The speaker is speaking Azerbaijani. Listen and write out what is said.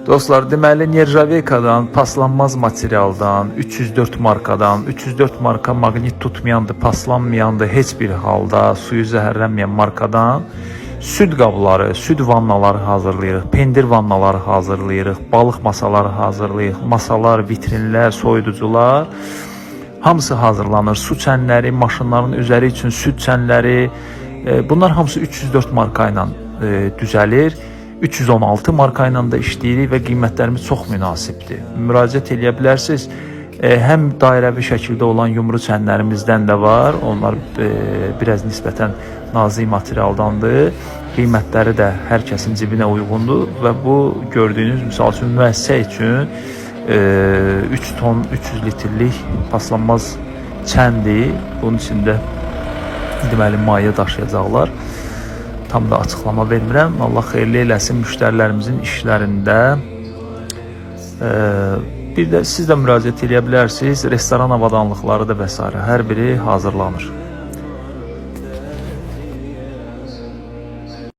Dostlar, deməli Nerjaveykadan, paslanmaz materialdan, 304 markadan, 304 marka maqnit tutmayandı, paslanmayandı, heç bir halda suyu zəhərlənməyən markadan süd qabları, süd vannaları hazırlayırıq, pendir vannaları hazırlayırıq, balıq masaları hazırlayırıq, masalar, vitrinlər, soyuducular hamısı hazırlanır. Su çənləri, maşınların üzəri üçün süd çənləri, bunlar hamısı 304 marka ilə düzəlir. 316 marka ilə də işləyirik və qiymətlərimiz çox münasibdir. Müraciət edə bilərsiniz. Həm dairəvi şəkildə olan yumru çənlərimizdən də var. Onlar biraz nisbətən nazik materialdandır. Qiymətləri də hər kəsin cibinə uyğundur və bu gördüyünüz misal üçün müəssisə üçün 3 ton 300 litrlik paslanmaz çəndir. Bunun içində deməli maye daşıyacaqlar. Tam da açıqlama vermirəm. Allah xeyirli eləsin müştərilərimizin işlərində. Bir də siz də müraciət edə bilərsiniz. Restoran avadanlıqları da və s. hər biri hazırlanır.